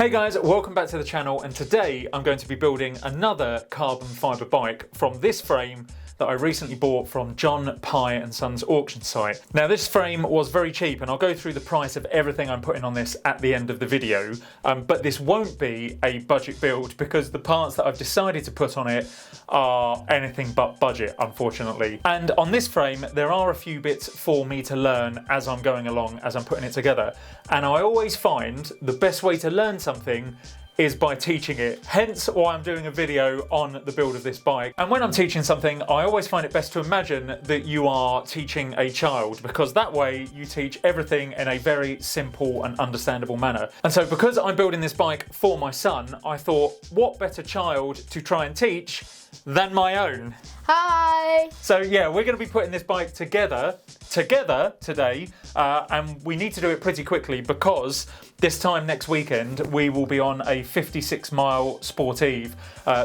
Hey guys, welcome back to the channel, and today I'm going to be building another carbon fibre bike from this frame that I recently bought from John Pye & Sons auction site. Now this frame was very cheap, and I'll go through the price of everything I'm putting on this at the end of the video, but this won't be a budget build because the parts that I've decided to put on it are anything but budget, unfortunately. And on this frame there are a few bits for me to learn as I'm going along, as I'm putting it together, and I always find the best way to learn something is by teaching it. Hence why I'm doing a video on the build of this bike. And when I'm teaching something, I always find it best to imagine that you are teaching a child, because that way you teach everything in a very simple and understandable manner. And so because I'm building this bike for my son, I thought, what better child to try and teach than my own? Hi! So yeah, we're going to be putting this bike together today, and we need to do it pretty quickly because this time next weekend we will be on a 56-mile sportive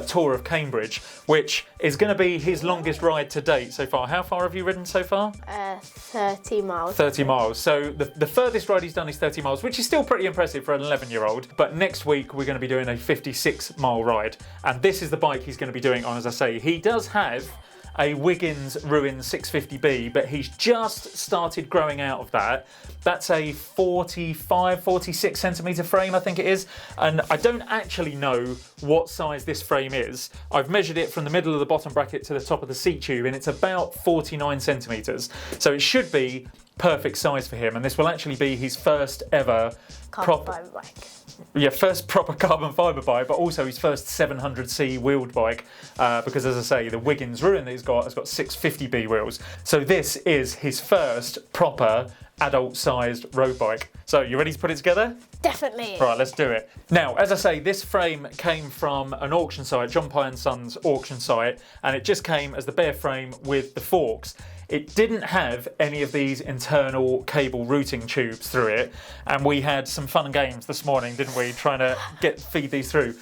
tour of Cambridge, which is going to be his longest ride to date so far. How far have you ridden so far? 30 miles. 30 miles. So the furthest ride he's done is 30 miles, which is still pretty impressive for an 11-year-old. But next week we're going to be doing a 56-mile ride, and this is the bike he's going to be doing on, as I say. He does have a Wiggins Ruin 650B, but he's just started growing out of that. That's a 46 centimetre frame, I think it is. And I don't actually know what size this frame is. I've measured it from the middle of the bottom bracket to the top of the seat tube, and it's about 49 centimetres. So it should be perfect size for him, and this will actually be his first ever Carbon fibre bike. Yeah, first proper carbon fibre bike, but also his first 700c wheeled bike, because as I say, the Wiggins Ruin that he's got has got 650B wheels. So this is his first proper adult-sized road bike. So you ready to put it together? Definitely. Right, let's do it. Now, as I say, this frame came from an auction site, John Pye & Sons auction site, and it just came as the bare frame with the forks. It didn't have any of these internal cable routing tubes through it, and we had some fun and games this morning, didn't we, trying to feed these through.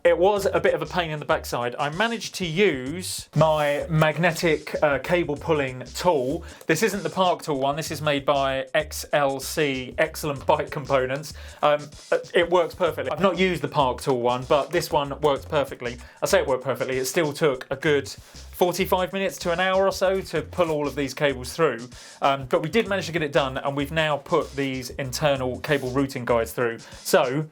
It was a bit of a pain in the backside. I managed to use my magnetic cable pulling tool. This isn't the Park Tool one, this is made by XLC, Excellent Bike Components. It works perfectly. I've not used the Park Tool one, but this one works perfectly. I say it worked perfectly, it still took a good 45 minutes to an hour or so to pull all of these cables through, but we did manage to get it done, and we've now put these internal cable routing guides through. So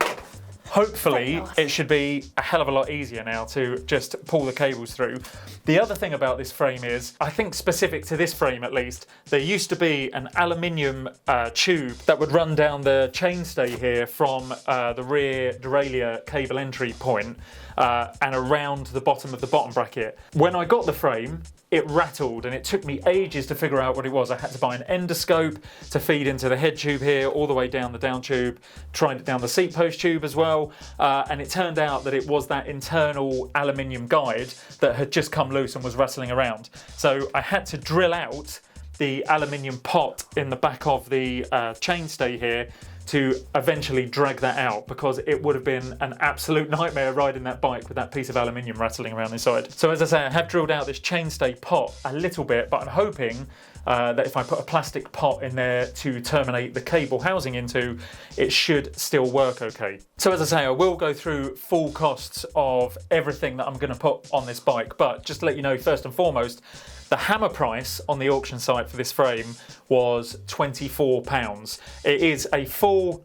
hopefully it should be a hell of a lot easier now to just pull the cables through. The other thing about this frame is, I think specific to this frame at least, there used to be an aluminium tube that would run down the chainstay here from the rear derailleur cable entry point and around the bottom of the bottom bracket. When I got the frame, it rattled, and it took me ages to figure out what it was. I had to buy an endoscope to feed into the head tube here, all the way down the down tube, tried it down the seat post tube as well, and it turned out that it was that internal aluminium guide that had just come loose and was rattling around. So I had to drill out the aluminium pot in the back of the chainstay here to eventually drag that out, because it would have been an absolute nightmare riding that bike with that piece of aluminium rattling around inside. So as I say, I have drilled out this chainstay pot a little bit, but I'm hoping that if I put a plastic pot in there to terminate the cable housing into, it should still work okay. So as I say, I will go through full costs of everything that I'm going to put on this bike, but just to let you know, first and foremost, the hammer price on the auction site for this frame was £24. It is a full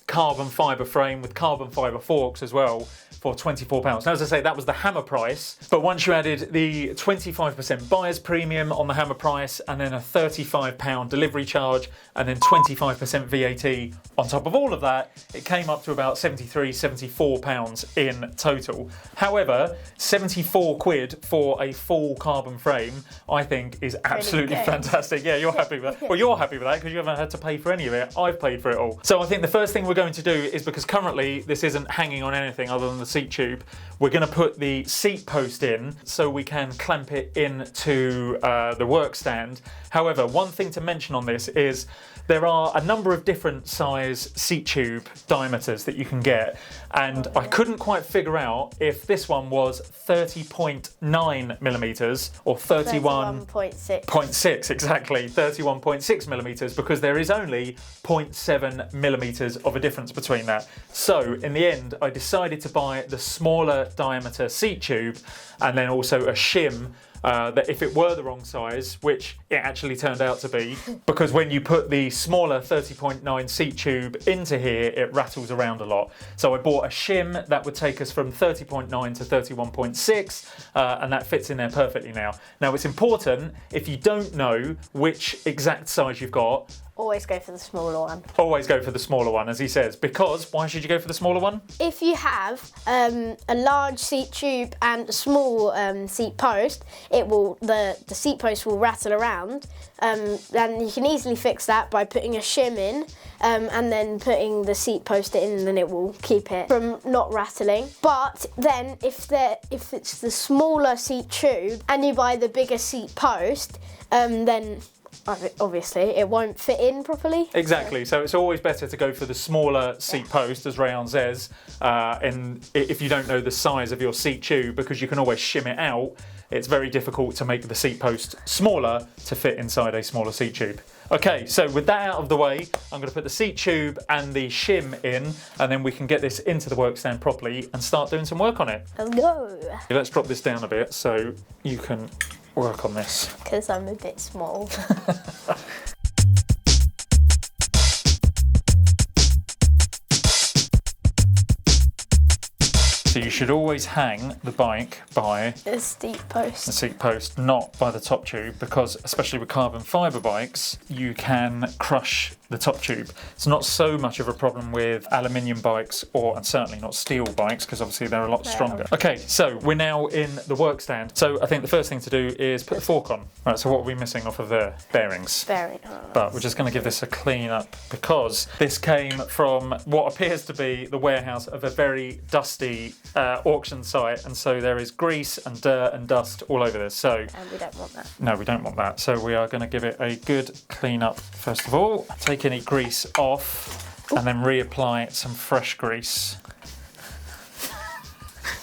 carbon fibre frame with carbon fibre forks as well, for £24. Now, as I say, that was the hammer price, but once you added the 25% buyer's premium on the hammer price, and then a £35 delivery charge, and then 25% VAT on top of all of that, it came up to about £73, £74 in total. However, 74 quid for a full carbon frame, I think, is absolutely fantastic. Yeah, you're happy with that. Well, you're happy with that because you haven't had to pay for any of it. I've paid for it all. So I think the first thing we're going to do is, because currently this isn't hanging on anything other than the seat tube, we're going to put the seat post in so we can clamp it into the work stand. However, one thing to mention on this is there are a number of different size seat tube diameters that you can get, and I couldn't quite figure out if this one was 30.9 millimeters or 31.6, exactly, 31.6 millimeters, because there is only 0.7 millimeters of a difference difference between that. So in the end, I decided to buy the smaller diameter seat tube and then also a shim that if it were the wrong size, which it actually turned out to be, because when you put the smaller 30.9 seat tube into here, it rattles around a lot. So I bought a shim that would take us from 30.9 to 31.6, and that fits in there perfectly now. Now it's important, if you don't know which exact size you've got, always go for the smaller one. always go for the smaller one, as he says, because why should you go for the smaller one? If you have a large seat tube and a small seat post, the seat post will rattle around, and you can easily fix that by putting a shim in and then putting the seat post in, and then it will keep it from not rattling. But then if it's the smaller seat tube and you buy the bigger seat post, then obviously it won't fit in properly. Exactly, so it's always better to go for the smaller seat post, as Rayon says, and if you don't know the size of your seat tube, because you can always shim it out, it's very difficult to make the seat post smaller to fit inside a smaller seat tube. Okay, so with that out of the way, I'm going to put the seat tube and the shim in, and then we can get this into the work stand properly and start doing some work on it. Let's go. Let's drop this down a bit so you can work on this. Because I'm a bit small. So you should always hang the bike by The seat post. the seat post, not by the top tube, because especially with carbon fibre bikes, you can crush the top tube. It's not so much of a problem with aluminium bikes, and certainly not steel bikes, because obviously they're a lot stronger. Okay, so we're now in the work stand. So I think the first thing to do is put the fork on. Right, so what are we missing off of there? Bearings. But we're just going to give this a clean up, because this came from what appears to be the warehouse of a very dusty auction site, and so there is grease and dirt and dust all over this. So And we don't want that. no, we don't want that. So we are going to give it a good clean up first of all. Take any grease off and then reapply some fresh grease.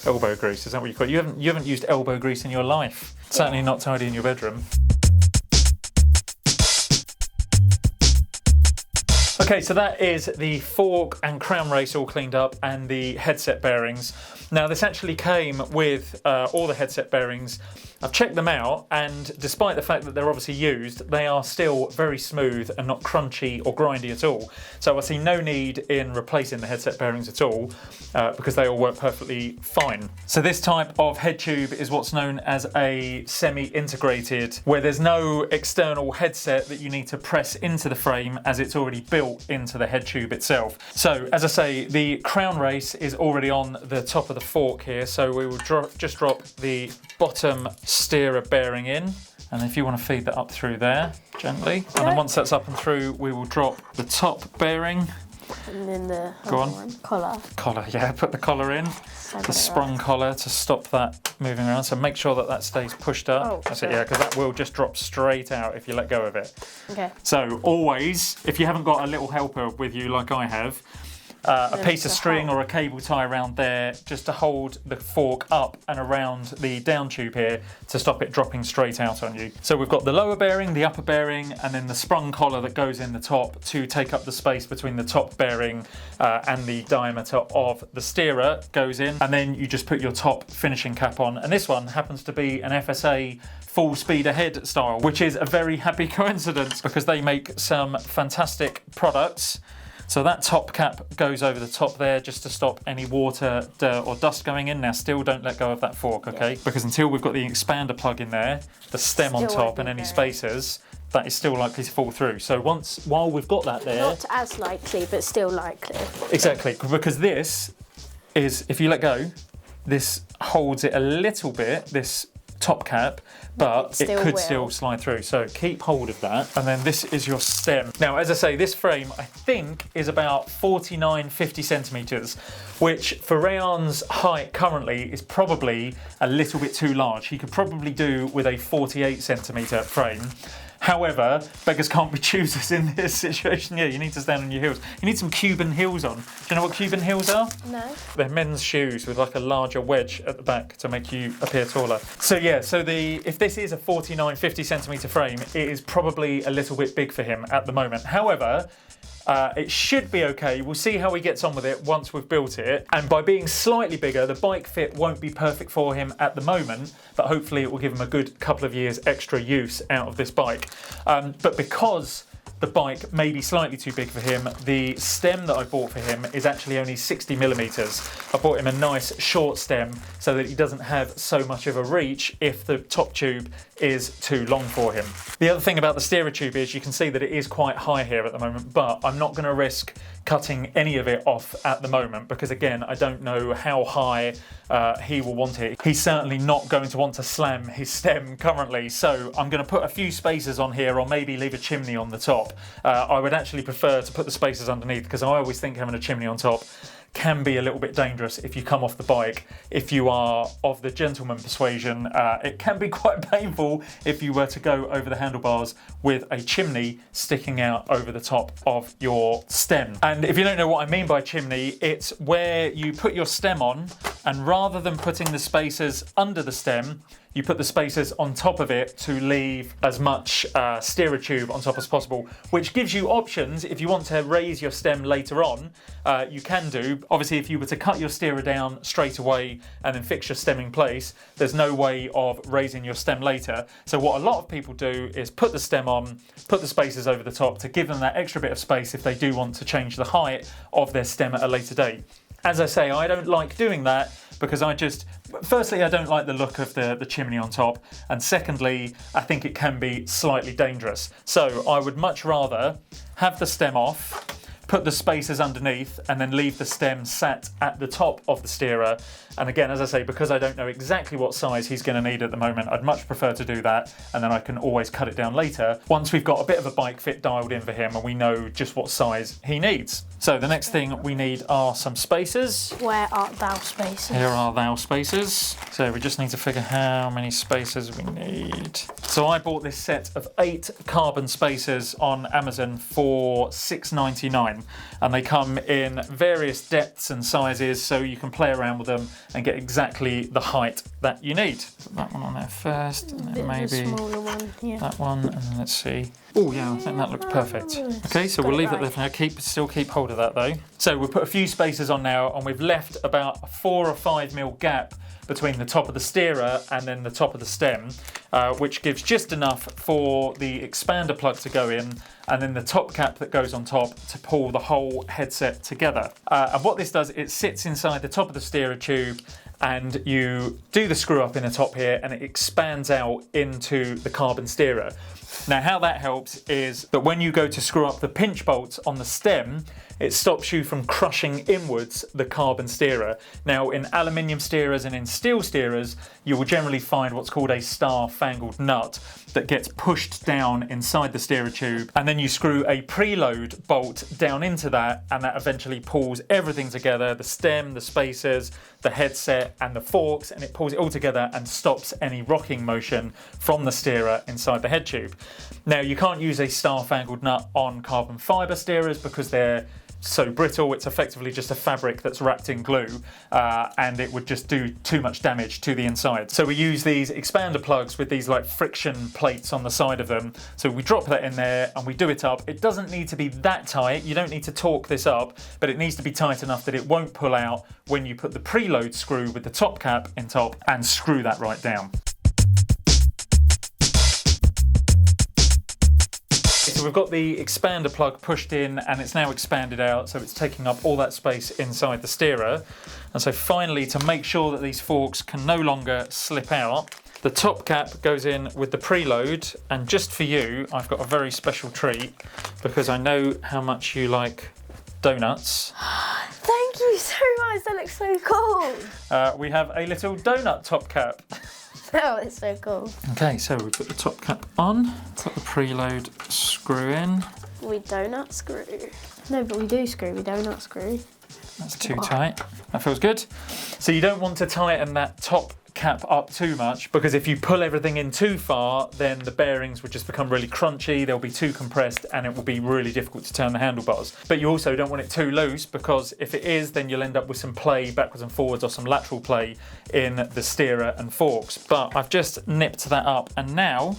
Elbow grease, is that what you call it? You haven't used elbow grease in your life. Certainly not tidy in your bedroom. Okay, so that is the fork and crown race all cleaned up and the headset bearings. Now this actually came with all the headset bearings. I've checked them out, and despite the fact that they're obviously used, they are still very smooth and not crunchy or grindy at all. So I see no need in replacing the headset bearings at all, because they all work perfectly fine. So this type of head tube is what's known as a semi-integrated, where there's no external headset that you need to press into the frame, as it's already built into the head tube itself. So as I say, the crown race is already on the top of the fork here, so we will just drop the bottom steerer bearing in, and if you want to feed that up through there gently, and then once that's up and through, we will drop the top bearing. And then the Go on. one, collar. Collar, yeah, put the collar in, the sprung collar to stop that moving around, so make sure that that stays pushed up. Oh, That's it, yeah, because that will just drop straight out if you let go of it. Okay. So always, if you haven't got a little helper with you like I have, a piece of string or a cable tie around there just to hold the fork up and around the down tube here to stop it dropping straight out on you. So we've got the lower bearing, the upper bearing, and then the sprung collar that goes in the top to take up the space between the top bearing and the diameter of the steerer goes in, and then you just put your top finishing cap on, and this one happens to be an FSA full speed ahead style, which is a very happy coincidence because they make some fantastic products. So that top cap goes over the top there just to stop any water, dirt or dust going in. Now still don't let go of that fork, okay? Because until we've got the expander plug in there, the stem on top and any spacers, that is still likely to fall through. So while we've got that there... Not as likely, but still likely. Exactly, because this is, if you let go, this holds it a little bit, this top cap, but it could still slide through. So keep hold of that. And then this is your stem. Now, as I say, this frame, I think, is about 49, 50 centimetres, which for Rayon's height currently is probably a little bit too large. He could probably do with a 48 centimetre frame. However, beggars can't be choosers in this situation. Yeah, you need to stand on your heels. You need some Cuban heels on. Do you know what Cuban heels are? No. They're men's shoes with like a larger wedge at the back to make you appear taller. So yeah, so if this is a 49, 50 centimetre frame, it is probably a little bit big for him at the moment. However, It should be okay. We'll see how he gets on with it once we've built it. And by being slightly bigger, the bike fit won't be perfect for him at the moment, but hopefully it will give him a good couple of years extra use out of this bike. But because the bike may be slightly too big for him, the stem that I bought for him is actually only 60 millimeters. I bought him a nice short stem so that he doesn't have so much of a reach if the top tube is too long for him. The other thing about the steerer tube is you can see that it is quite high here at the moment, but I'm not going to risk cutting any of it off at the moment because, again, I don't know how high he will want it. He's certainly not going to want to slam his stem currently, so I'm going to put a few spacers on here or maybe leave a chimney on the top. I would actually prefer to put the spacers underneath because I always think having a chimney on top can be a little bit dangerous if you come off the bike. If you are of the gentleman persuasion, it can be quite painful if you were to go over the handlebars with a chimney sticking out over the top of your stem. And if you don't know what I mean by chimney, it's where you put your stem on, and rather than putting the spacers under the stem, you put the spacers on top of it to leave as much steerer tube on top as possible, which gives you options. If you want to raise your stem later on, you can do. Obviously, if you were to cut your steerer down straight away and then fix your stem in place, there's no way of raising your stem later. So what a lot of people do is put the stem on, put the spacers over the top to give them that extra bit of space if they do want to change the height of their stem at a later date. As I say, I don't like doing that because firstly, I don't like the look of the chimney on top, and secondly, I think it can be slightly dangerous. So I would much rather have the stem off, put the spacers underneath, and then leave the stem sat at the top of the steerer. And again, as I say, because I don't know exactly what size he's going to need at the moment, I'd much prefer to do that, and then I can always cut it down later once we've got a bit of a bike fit dialed in for him and we know just what size he needs. So the next thing we need are some spacers. Where art thou spacers? Here are thou spacers. So we just need to figure how many spacers we need. So I bought this set of 8 carbon spacers on Amazon for $6.99, and they come in various depths and sizes, so you can play around with them and get exactly the height that you need. Put that one on there first, and then maybe a smaller one, yeah. that one, and then let's see. Oh yeah, I think that looks perfect. Okay, so we'll leave that there for now. Still keep hold of that though. So we've put a few spacers on now, and we've left about a 4 or 5 mil gap between the top of the steerer and then the top of the stem, which gives just enough for the expander plug to go in, and then the top cap that goes on top to pull the whole headset together. And what this does, it sits inside the top of the steerer tube, and you do the screw up in the top here, and it expands out into the carbon steerer. Now, how that helps is that when you go to screw up the pinch bolts on the stem, it stops you from crushing inwards the carbon steerer. Now, in aluminium steerers and in steel steerers, you will generally find what's called a star-fangled nut that gets pushed down inside the steerer tube, and then you screw a preload bolt down into that, and that eventually pulls everything together, the stem, the spacers, the headset and the forks, and it pulls it all together and stops any rocking motion from the steerer inside the head tube. Now, you can't use a star-fangled nut on carbon fibre steerers because they're so brittle. It's effectively just a fabric that's wrapped in glue, and it would just do too much damage to the inside. So we use these expander plugs with these like friction plates on the side of them. So we drop that in there and we do it up. It doesn't need to be that tight. You don't need to torque this up, but it needs to be tight enough that it won't pull out when you put the preload screw with the top cap in top and screw that right down. So we've got the expander plug pushed in, and it's now expanded out, so it's taking up all that space inside the steerer. And so finally, to make sure that these forks can no longer slip out, the top cap goes in with the preload, and just for you, I've got a very special treat because I know how much you like donuts. Thank you so much, that looks so cool. We have a little donut top cap. Oh, it's so cool. Okay, so we put the top cap on, put the preload screw in. We do not screw. No, but we do screw, we do not screw. That's too tight. That feels good. So you don't want to tighten that top cap up too much, because if you pull everything in too far, then the bearings would just become really crunchy, they'll be too compressed, and it will be really difficult to turn the handlebars. But you also don't want it too loose, because if it is, then you'll end up with some play backwards and forwards, or some lateral play in the steerer and forks. But I've just nipped that up, and now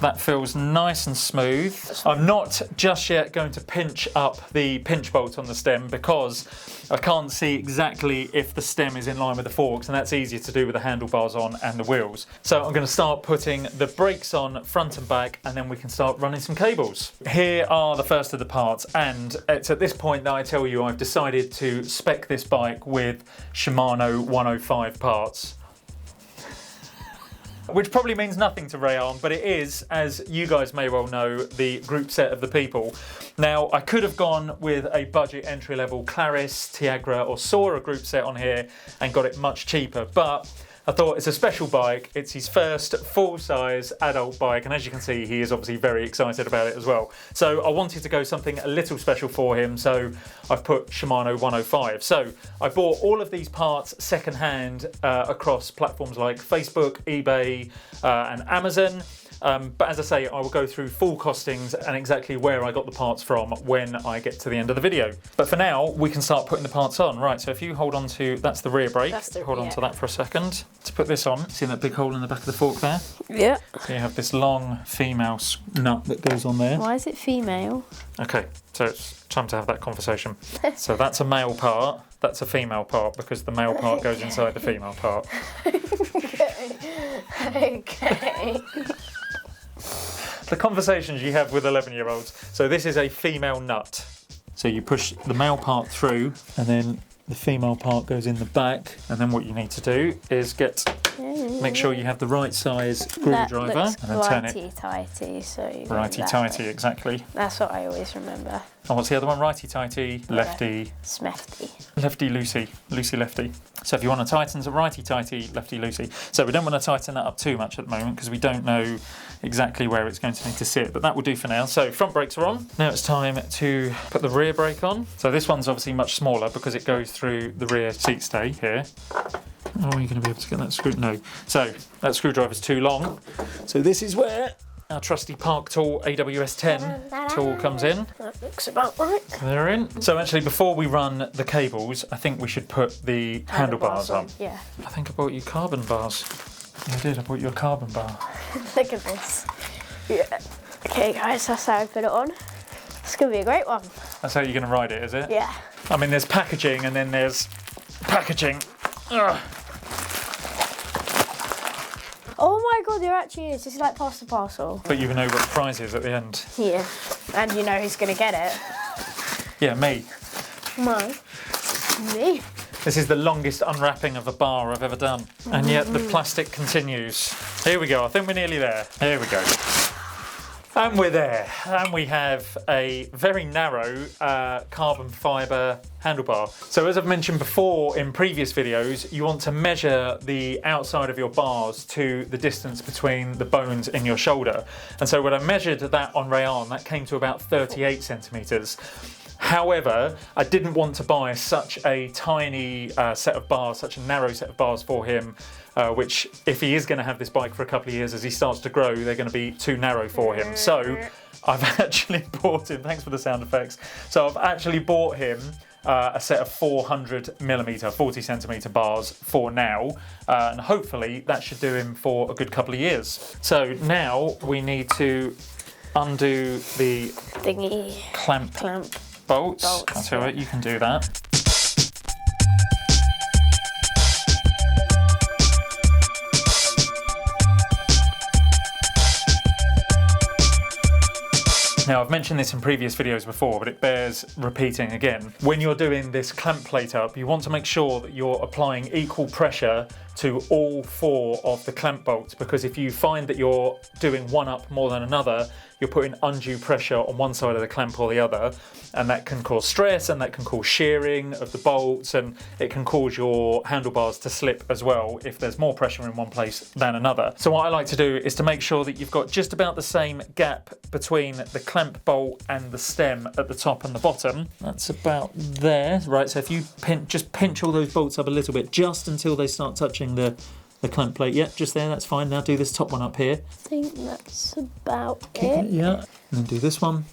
That feels nice and smooth. I'm not just yet going to pinch up the pinch bolt on the stem because I can't see exactly if the stem is in line with the forks, and that's easier to do with the handlebars on and the wheels. So I'm going to start putting the brakes on front and back, and then we can start running some cables. Here are the first of the parts, and it's at this point that I tell you I've decided to spec this bike with Shimano 105 parts. Which probably means nothing to Rayon, but it is, as you guys may well know, the group set of the people. Now, I could have gone with a budget entry-level Claris, Tiagra or Sora group set on here and got it much cheaper, but I thought it's a special bike. It's his first full-size adult bike, and as you can see, he is obviously very excited about it as well. So I wanted to go something a little special for him, so I've put Shimano 105. So I bought all of these parts second-hand across platforms like Facebook, eBay, and Amazon. But as I say, I will go through full costings and exactly where I got the parts from when I get to the end of the video. But for now, we can start putting the parts on. Right, so if you hold on to, that's the rear brake. Hold on to that for a second. To put this on, see that big hole in the back of the fork there? Yeah. So you have this long female nut that goes on there. Why is it female? Okay, so it's time to have that conversation. So that's a male part, that's a female part, because the male part goes inside the female part. Okay. The conversations you have with 11-year-olds. So this is a female nut. So you push the male part through and then the female part goes in the back, and then what you need to do is make sure you have the right size screwdriver and then turn it. Righty-tighty, so Righty-tighty, exactly. That's what I always remember. And what's the other one? Righty-tighty, lefty. Smefty. Lefty-loosey, loosey-lefty. So if you want to tighten to righty-tighty, lefty-loosey. So we don't want to tighten that up too much at the moment because we don't know exactly where it's going to need to sit, but that will do for now. So front brakes are on. Now it's time to put the rear brake on. So this one's obviously much smaller because it goes through the rear seat stay here. Oh, are you going to be able to get that screw? No. So that screwdriver's too long. So this is where our trusty Park Tool AWS 10 tool comes in. That looks about right. They're in. So actually, before we run the cables, I think we should put the handlebars on. Yeah. I think I bought you carbon bars. I did, I bought you a carbon bar. Look at this. Yeah. Okay guys, that's how I put it on. It's going to be a great one. That's how you're going to ride it, is it? Yeah. I mean, there's packaging and then there's packaging. Ugh. Oh my god, there actually is. This is like pasta parcel. But you know what the prize is at the end. Yeah. And you know who's going to get it. Yeah, me. No. Me. This is the longest unwrapping of a bar I've ever done. And yet the plastic continues. Here we go, I think we're nearly there. Here we go. And we're there. And we have a very narrow carbon fibre handlebar. So as I've mentioned before in previous videos, you want to measure the outside of your bars to the distance between the bones in your shoulder. And so when I measured that on Rayon, that came to about 38 centimetres. However, I didn't want to buy such a tiny set of bars, such a narrow set of bars for him, which if he is going to have this bike for a couple of years, as he starts to grow, they're going to be too narrow for him. So I've actually bought him, thanks for the sound effects, so I've actually bought him a set of 400mm, 40 centimetre bars for now, and hopefully that should do him for a good couple of years. So now we need to undo the Thingy. clamp. Bolts. That's all right, you can do that. Now, I've mentioned this in previous videos before, but it bears repeating again. When you're doing this clamp plate up, you want to make sure that you're applying equal pressure to all four of the clamp bolts, because if you find that you're doing one up more than another, you're putting undue pressure on one side of the clamp or the other, and that can cause stress and that can cause shearing of the bolts, and it can cause your handlebars to slip as well if there's more pressure in one place than another. So what I like to do is to make sure that you've got just about the same gap between the clamp bolt and the stem at the top and the bottom. That's about there. Right, so if you just pinch all those bolts up a little bit, just until they start touching the clamp plate. Yeah, just there, that's fine. Now do this top one up here. I think that's about it. Yeah, and then do this one.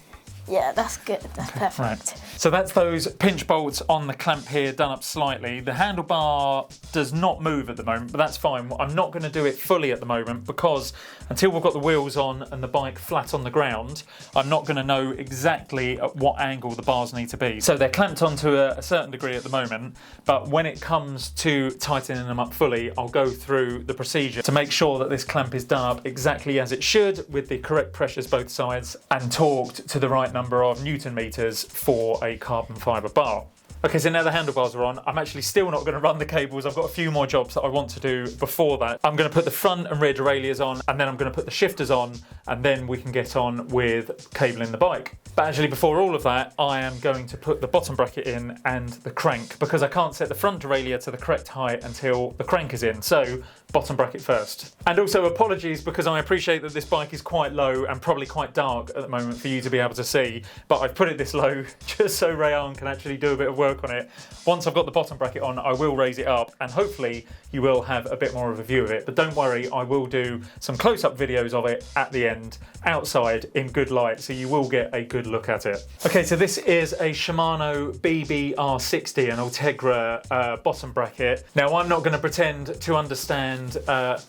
Yeah, that's good. That's perfect. Right. So that's those pinch bolts on the clamp here done up slightly. The handlebar does not move at the moment, but that's fine. I'm not going to do it fully at the moment because until we've got the wheels on and the bike flat on the ground, I'm not going to know exactly at what angle the bars need to be. So they're clamped onto a certain degree at the moment, but when it comes to tightening them up fully, I'll go through the procedure to make sure that this clamp is done up exactly as it should with the correct pressures both sides and torqued to the right number of Newton meters for a carbon fibre bar. Okay, so now the handlebars are on. I'm actually still not going to run the cables. I've got a few more jobs that I want to do before that. I'm going to put the front and rear derailleurs on, and then I'm going to put the shifters on, and then we can get on with cabling the bike. But actually, before all of that, I am going to put the bottom bracket in and the crank, because I can't set the front derailleur to the correct height until the crank is in. So, bottom bracket first. And also apologies, because I appreciate that this bike is quite low and probably quite dark at the moment for you to be able to see, but I've put it this low just so Rayan can actually do a bit of work on it. Once I've got the bottom bracket on, I will raise it up and hopefully you will have a bit more of a view of it. But don't worry, I will do some close-up videos of it at the end, outside in good light, so you will get a good look at it. Okay, so this is a Shimano BBR60, an Ultegra bottom bracket. Now, I'm not going to pretend to understand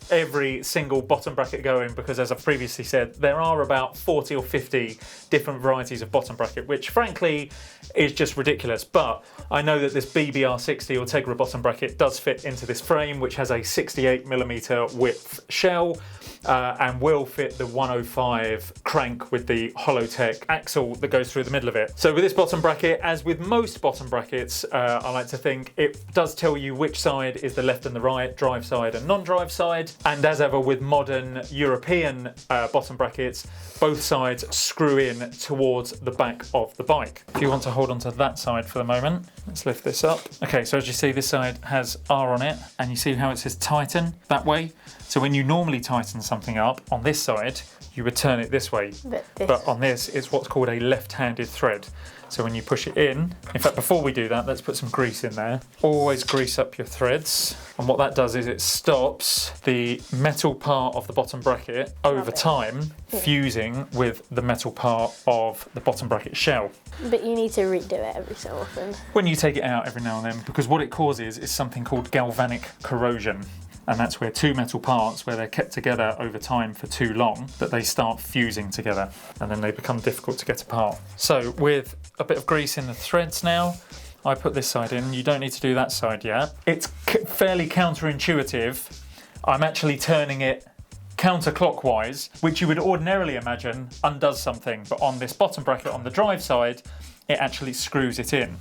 every single bottom bracket going, because as I've previously said, there are about 40 or 50 different varieties of bottom bracket, which frankly is just ridiculous. But I know that this BBR60 Ultegra bottom bracket does fit into this frame, which has a 68mm width shell and will fit the 105 crank with the Hollowtech axle that goes through the middle of it. So with this bottom bracket, as with most bottom brackets, I like to think it does tell you which side is the left and the right, drive side and non-drive side. And as ever with modern European bottom brackets, both sides screw in towards the back of the bike. If you want to hold on to that side for the moment, let's lift this up. Okay, so as you see, this side has R on it, and you see how it says tighten that way. So when you normally tighten something up on this side, you would turn it this way. But on this, it's what's called a left-handed thread. So when you push it in fact, before we do that, let's put some grease in there. Always grease up your threads. And what that does is it stops the metal part of the bottom bracket over time fusing with the metal part of the bottom bracket shell. But you need to redo it every so often. When you take it out every now and then, because what it causes is something called galvanic corrosion. And that's where two metal parts, where they're kept together over time for too long, that they start fusing together and then they become difficult to get apart. So with a bit of grease in the threads now, I put this side in. You don't need to do that side yet. It's fairly counterintuitive. I'm actually turning it counterclockwise, which you would ordinarily imagine undoes something, but on this bottom bracket on the drive side, it actually screws it in.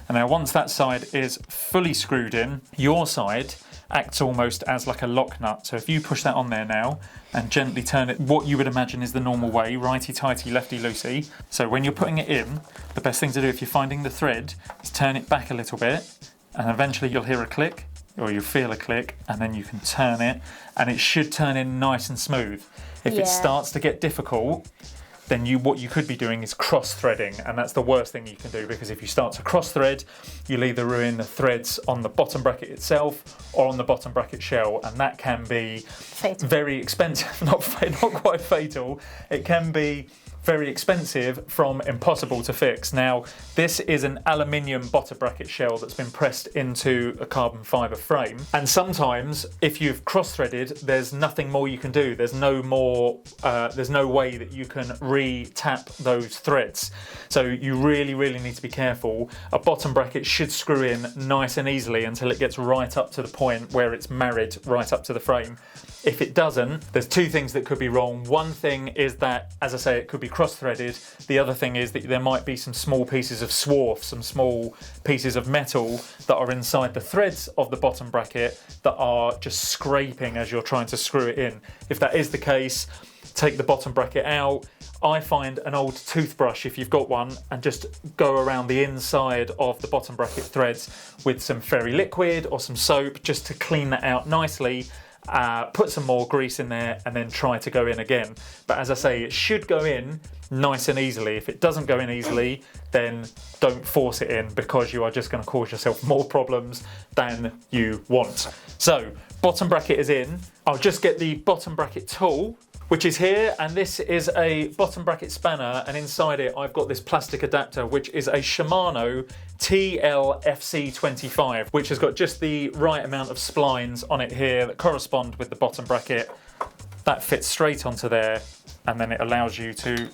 And now once that side is fully screwed in, your side acts almost as like a lock nut. So if you push that on there now and gently turn it what you would imagine is the normal way, righty-tighty, lefty-loosey. So when you're putting it in, the best thing to do if you're finding the thread is turn it back a little bit, and eventually you'll hear a click, or you'll feel a click, and then you can turn it, and it should turn in nice and smooth. If it starts to get difficult, then what you could be doing is cross-threading, and that's the worst thing you can do, because if you start to cross-thread, you'll either ruin the threads on the bottom bracket itself or on the bottom bracket shell, and that can be fatal. Very expensive. Not quite fatal. It can be very expensive from impossible to fix. Now, this is an aluminium bottom bracket shell that's been pressed into a carbon fibre frame, and sometimes if you've cross-threaded, there's nothing more you can do. There's no way that you can re-tap those threads. So you really need to be careful. A bottom bracket should screw in nice and easily until it gets right up to the point where it's married right up to the frame. If it doesn't, there's two things that could be wrong. One thing is that, as I say, it could be cross-threaded. The other thing is that there might be some small pieces of swarf, some small pieces of metal that are inside the threads of the bottom bracket that are just scraping as you're trying to screw it in. If that is the case, take the bottom bracket out. I find an old toothbrush, if you've got one, and just go around the inside of the bottom bracket threads with some fairy liquid or some soap just to clean that out nicely. Put some more grease in there and then try to go in again. But as I say, it should go in nice and easily. If it doesn't go in easily, then don't force it in, because you are just going to cause yourself more problems than you want. So, bottom bracket is in. I'll just get the bottom bracket tool, which is here, and this is a bottom bracket spanner, and inside it I've got this plastic adapter, which is a Shimano TLFC25, which has got just the right amount of splines on it here that correspond with the bottom bracket. That fits straight onto there, and then it allows you to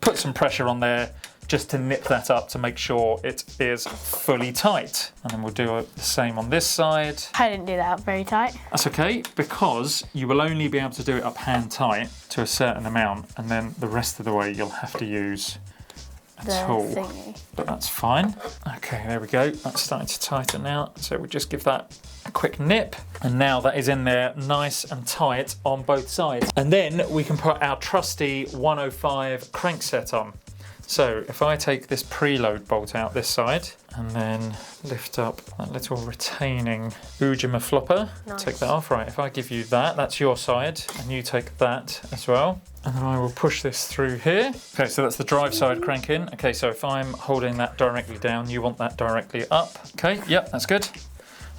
put some pressure on there just to nip that up to make sure it is fully tight. And then we'll do the same on this side. I didn't do that up very tight. That's okay, because you will only be able to do it up hand tight to a certain amount, and then the rest of the way you'll have to use a tool. Thingy. But that's fine. Okay, there we go. That's starting to tighten now. So we'll just give that a quick nip. And now that is in there nice and tight on both sides. And then we can put our trusty 105 crankset on. So if I take this preload bolt out this side and then lift up that little retaining Ujima flopper, nice. Take that off. Right, if I give you that, that's your side, and you take that as well. And then I will push this through here. Okay, so that's the drive side cranking. Okay, so if I'm holding that directly down, you want that directly up. Okay, yep, that's good.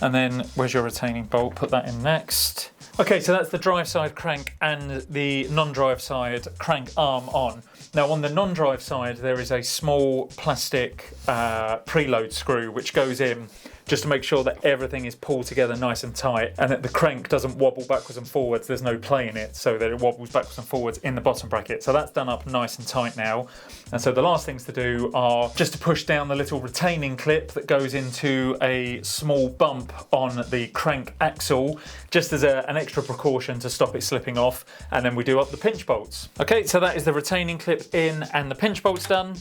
And then where's your retaining bolt? Put that in next. Okay, so that's the drive side crank and the non-drive side crank arm on. Now on the non-drive side, there is a small plastic preload screw which goes in just to make sure that everything is pulled together nice and tight and that the crank doesn't wobble backwards and forwards. There's no play in it, so that it wobbles backwards and forwards in the bottom bracket. So that's done up nice and tight now. And so the last things to do are just to push down the little retaining clip that goes into a small bump on the crank axle, just as an extra precaution to stop it slipping off. And then we do up the pinch bolts. Okay, so that is the retaining clip in and the pinch bolts done.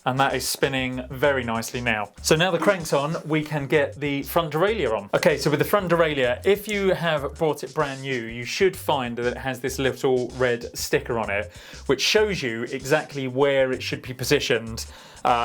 And that is spinning very nicely now. So now the crank's on, we can get the front derailleur on. Okay, so with the front derailleur, if you have bought it brand new, you should find that it has this little red sticker on it, which shows you exactly where it should be positioned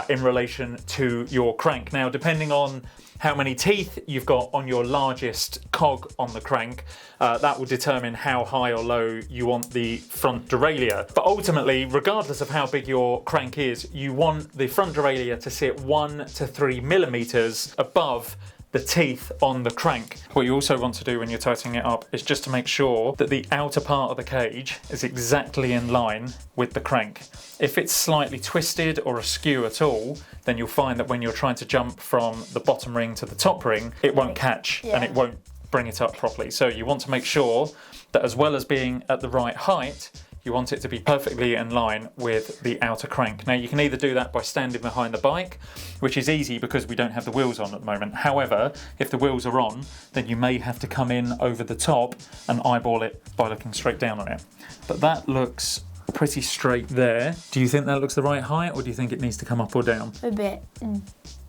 in relation to your crank. Now, depending on how many teeth you've got on your largest cog on the crank, that will determine how high or low you want the front derailleur. But ultimately, regardless of how big your crank is, you want the front derailleur to sit 1 to 3 millimeters above the teeth on the crank. What you also want to do when you're tightening it up is just to make sure that the outer part of the cage is exactly in line with the crank. If it's slightly twisted or askew at all, then you'll find that when you're trying to jump from the bottom ring to the top ring, it won't catch and it won't bring it up properly. So you want to make sure that as well as being at the right height, you want it to be perfectly in line with the outer crank. Now you can either do that by standing behind the bike, which is easy because we don't have the wheels on at the moment. However, if the wheels are on, then you may have to come in over the top and eyeball it by looking straight down on it. But that looks pretty straight there. Do you think that looks the right height, or do you think it needs to come up or down? A bit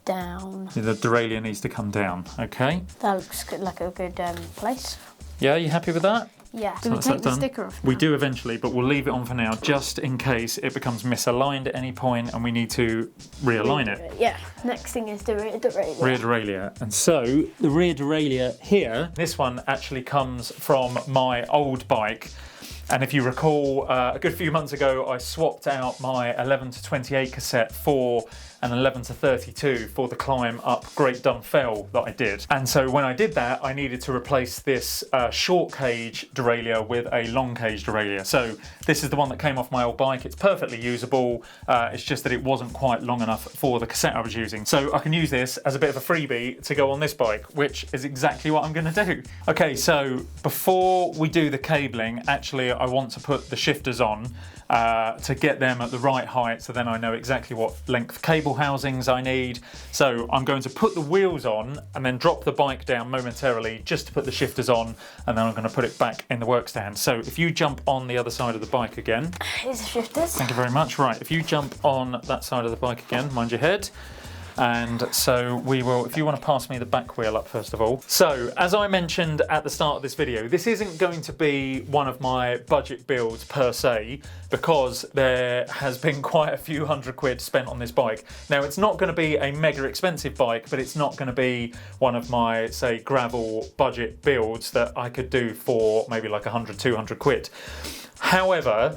down. The derailleur needs to come down, okay? That looks good, like a good place. Yeah, you happy with that? Yeah. So Do we take the sticker off now? We do eventually, but we'll leave it on for now, just in case it becomes misaligned at any point and we need to realign it. Yeah. Next thing is the rear derailleur. Rear derailleur. And so the rear derailleur here, this one actually comes from my old bike. And if you recall, a good few months ago, I swapped out my 11 to 28 cassette for an 11 to 32 for the climb up Great Dun Fell that I did. And so when I did that, I needed to replace this short cage derailleur with a long cage derailleur. So this is the one that came off my old bike. It's perfectly usable. It's just that it wasn't quite long enough for the cassette I was using. So I can use this as a bit of a freebie to go on this bike, which is exactly what I'm going to do. Okay, so before we do the cabling, actually I want to put the shifters on to get them at the right height, so then I know exactly what length cable housings I need. So I'm going to put the wheels on and then drop the bike down momentarily just to put the shifters on, and then I'm going to put it back in the work stand. So if you jump on the other side of the bike again. Here's the shifters. Thank you very much. Right, if you jump on that side of the bike again, mind your head. And so we will, if you want to pass me the back wheel up first of all. So as I mentioned at the start of this video, this isn't going to be one of my budget builds per se, because there has been quite a few £100 spent on this bike. Now it's not going to be a mega expensive bike, but it's not going to be one of my, say, gravel budget builds that I could do for maybe like 100, 200 quid. However,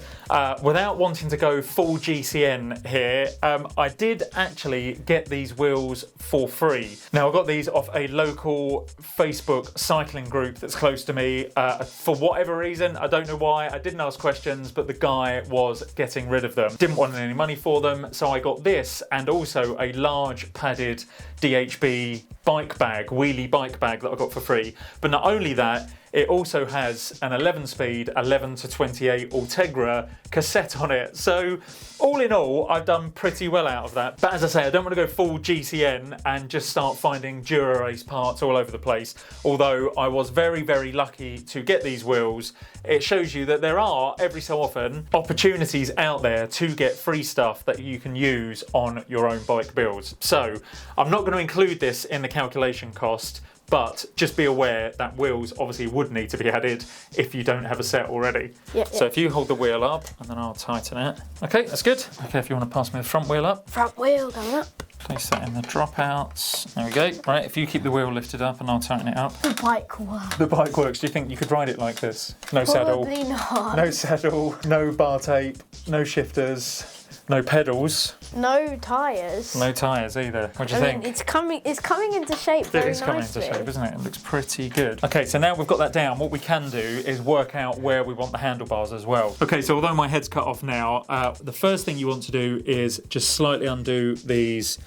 without wanting to go full GCN here, I did actually get these wheels for free. Now, I got these off a local Facebook cycling group that's close to me. For whatever reason, I don't know why, I didn't ask questions, but the guy was getting rid of them. Didn't want any money for them, so I got this and also a large padded DHB bike bag, wheelie bike bag that I got for free. But not only that, it also has an 11-speed 11 to 28 Ultegra cassette on it. So all in all, I've done pretty well out of that. But as I say, I don't want to go full GCN and just start finding Dura-Race parts all over the place. Although I was very, very lucky to get these wheels. It shows you that there are, every so often, opportunities out there to get free stuff that you can use on your own bike builds. So I'm not going to include this in the calculation cost, but just be aware that wheels obviously would need to be added if you don't have a set already. So if you hold the wheel up and then I'll tighten it. Okay, that's good. Okay, if you want to pass me the front wheel up. Front wheel going up. Place that in the dropouts. There we go. Right, if you keep the wheel lifted up and I'll tighten it up. The bike works. The bike works. Do you think you could ride it like this? No saddle. Probably not. No saddle, no bar tape, no shifters, no pedals. No tyres. No tyres either. What do you think? It's coming into shape very nicely. It is coming into shape, isn't it? It looks pretty good. Okay, so now we've got that down, what we can do is work out where we want the handlebars as well. Okay, so although my head's cut off now, the first thing you want to do is just slightly undo these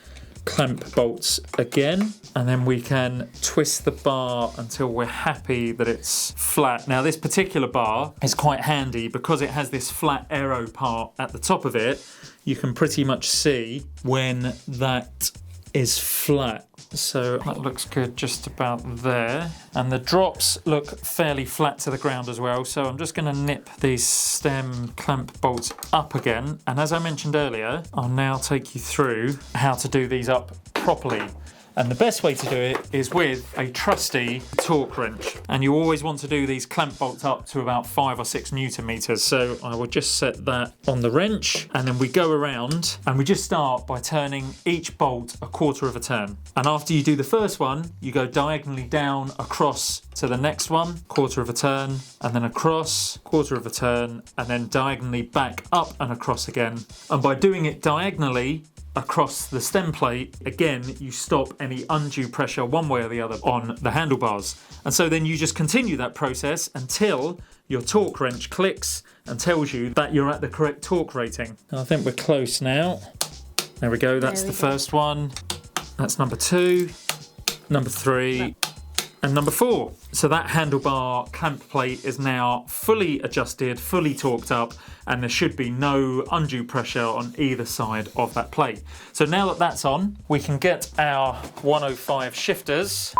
clamp bolts again, and then we can twist the bar until we're happy that it's flat. Now this particular bar is quite handy because it has this flat aero part at the top of it. You can pretty much see when that is flat. So that looks good just about there. And the drops look fairly flat to the ground as well. So I'm just going to nip these stem clamp bolts up again. And as I mentioned earlier, I'll now take you through how to do these up properly. And the best way to do it is with a trusty torque wrench. And you always want to do these clamp bolts up to about 5 or 6 Newton meters. So I will just set that on the wrench, and then we go around and we just start by turning each bolt a quarter of a turn. And after you do the first one, you go diagonally down across to the next one, quarter of a turn, and then across, quarter of a turn, and then diagonally back up and across again. And by doing it diagonally across the stem plate, again, you stop any undue pressure one way or the other on the handlebars. And so then you just continue that process until your torque wrench clicks and tells you that you're at the correct torque rating. And I think we're close now. There we go, that's the first one. That's number 2, number 3, and number 4. So that handlebar clamp plate is now fully adjusted, fully torqued up, and there should be no undue pressure on either side of that plate. So now that that's on, we can get our 105 shifters.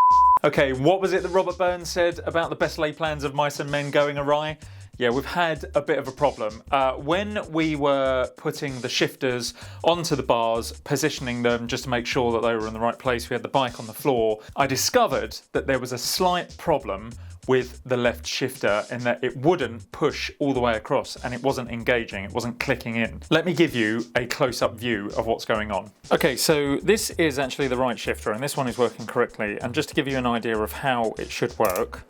Okay, what was it that Robert Burns said about the best laid plans of mice and men going awry? Yeah, we've had a bit of a problem. When we were putting the shifters onto the bars, positioning them just to make sure that they were in the right place, we had the bike on the floor, I discovered that there was a slight problem with the left shifter in that it wouldn't push all the way across and it wasn't engaging, it wasn't clicking in. Let me give you a close-up view of what's going on. Okay, so this is actually the right shifter and this one is working correctly. And just to give you an idea of how it should work,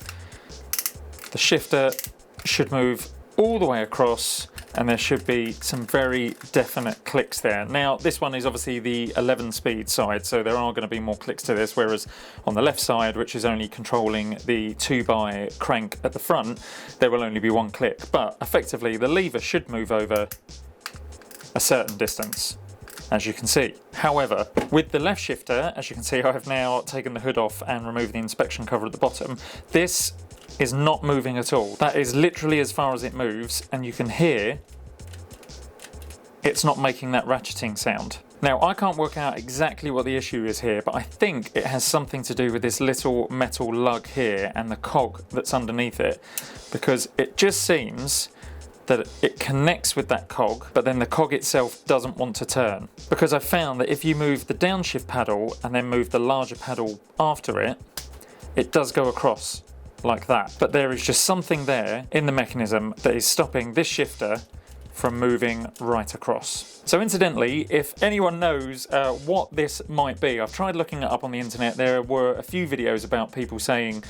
the shifter should move all the way across and there should be some very definite clicks there. Now this one is obviously the 11 speed side, so there are going to be more clicks to this, whereas on the left side, which is only controlling the 2x crank at the front, there will only be one click. But effectively the lever should move over a certain distance, as you can see. However, with the left shifter, as you can see, I have now taken the hood off and removed the inspection cover at the bottom. This is not moving at all. That is literally as far as it moves, and you can hear it's not making that ratcheting sound. Now, I can't work out exactly what the issue is here, but I think it has something to do with this little metal lug here and the cog that's underneath it, because it just seems that it connects with that cog, but then the cog itself doesn't want to turn. Because I found that if you move the downshift paddle and then move the larger paddle after it, it does go across like that. But there is just something there in the mechanism that is stopping this shifter from moving right across. So incidentally, if anyone knows what this might be, I've tried looking it up on the internet. There were a few videos about people saying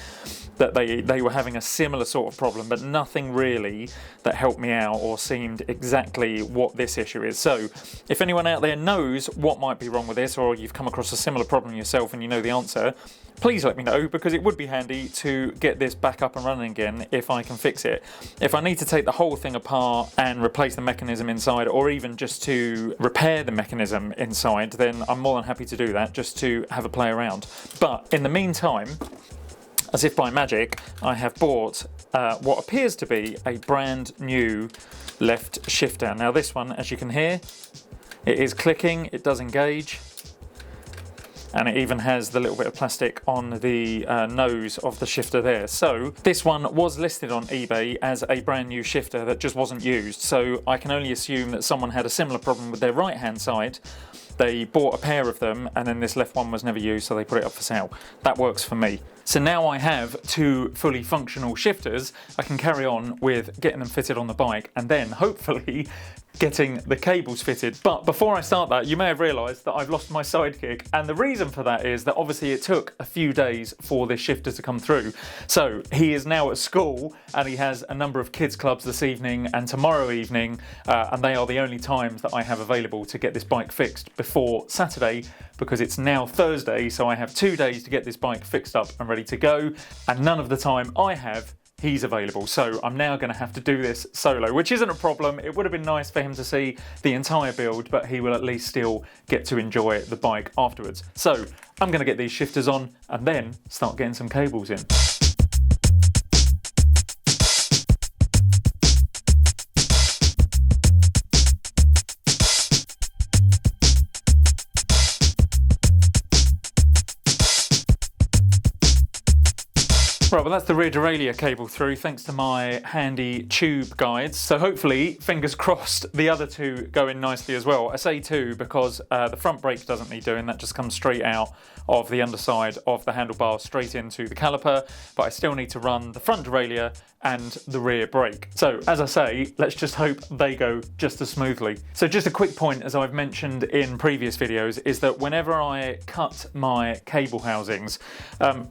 that they were having a similar sort of problem, but nothing really that helped me out or seemed exactly what this issue is. So if anyone out there knows what might be wrong with this, or you've come across a similar problem yourself and you know the answer, please let me know, because it would be handy to get this back up and running again if I can fix it. If I need to take the whole thing apart and replace the mechanism inside, or even just to repair the mechanism inside, then I'm more than happy to do that, just to have a play around. But in the meantime, as if by magic, I have bought what appears to be a brand new left shifter. Now this one, as you can hear, it is clicking, it does engage, and it even has the little bit of plastic on the nose of the shifter there. So this one was listed on eBay as a brand new shifter that just wasn't used. So I can only assume that someone had a similar problem with their right hand side. They bought a pair of them and then this left one was never used, so they put it up for sale. That works for me. So now I have two fully functional shifters. I can carry on with getting them fitted on the bike and then hopefully getting the cables fitted. But before I start that, you may have realised that I've lost my sidekick, and the reason for that is that obviously it took a few days for this shifter to come through. So he is now at school and he has a number of kids clubs this evening and tomorrow evening, and they are the only times that I have available to get this bike fixed before Saturday, because it's now Thursday, so I have 2 days to get this bike fixed up and ready to go, and none of the time I have he's available. So I'm now going to have to do this solo, which isn't a problem. It would have been nice for him to see the entire build, but he will at least still get to enjoy the bike afterwards. So I'm going to get these shifters on and then start getting some cables in. Right, well that's the rear derailleur cable through, thanks to my handy tube guides. So hopefully, fingers crossed, the other two go in nicely as well. I say two because the front brake doesn't need doing, that just comes straight out of the underside of the handlebar straight into the caliper, but I still need to run the front derailleur and the rear brake. So as I say, let's just hope they go just as smoothly. So just a quick point, as I've mentioned in previous videos, is that whenever I cut my cable housings,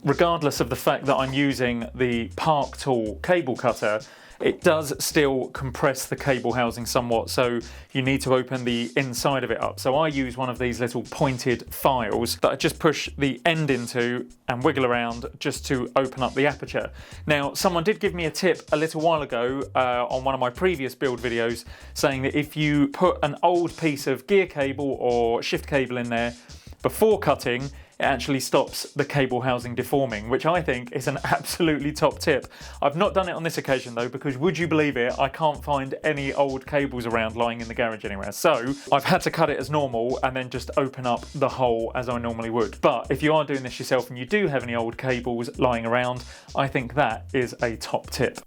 regardless of the fact that I'm using the Park Tool cable cutter, it does still compress the cable housing somewhat, so you need to open the inside of it up. So I use one of these little pointed files that I just push the end into and wiggle around just to open up the aperture. Now, someone did give me a tip a little while ago on one of my previous build videos, saying that if you put an old piece of gear cable or shift cable in there before cutting, it actually stops the cable housing deforming, which I think is an absolutely top tip. I've not done it on this occasion though, because would you believe it, I can't find any old cables around lying in the garage anywhere. So I've had to cut it as normal and then just open up the hole as I normally would. But if you are doing this yourself and you do have any old cables lying around, I think that is a top tip.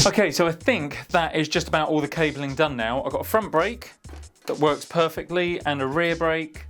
Okay, so I think that is just about all the cabling done now. I've got a front brake that works perfectly and a rear brake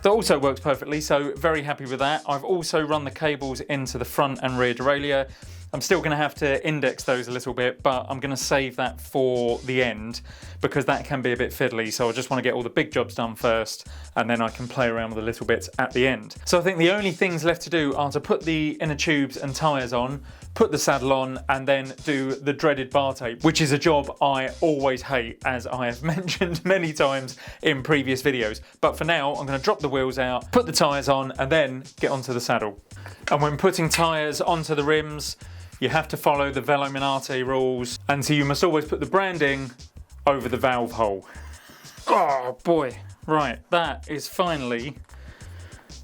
that also works perfectly, so very happy with that. I've also run the cables into the front and rear derailleur. I'm still going to have to index those a little bit, but I'm going to save that for the end because that can be a bit fiddly, so I just want to get all the big jobs done first and then I can play around with the little bits at the end. So I think the only things left to do are to put the inner tubes and tyres on, put the saddle on, and then do the dreaded bar tape, which is a job I always hate, as I have mentioned many times in previous videos. But for now, I'm going to drop the wheels out, put the tyres on, and then get onto the saddle. And when putting tyres onto the rims, you have to follow the Velo Minate rules, and so you must always put the branding over the valve hole. Oh boy. Right, that is finally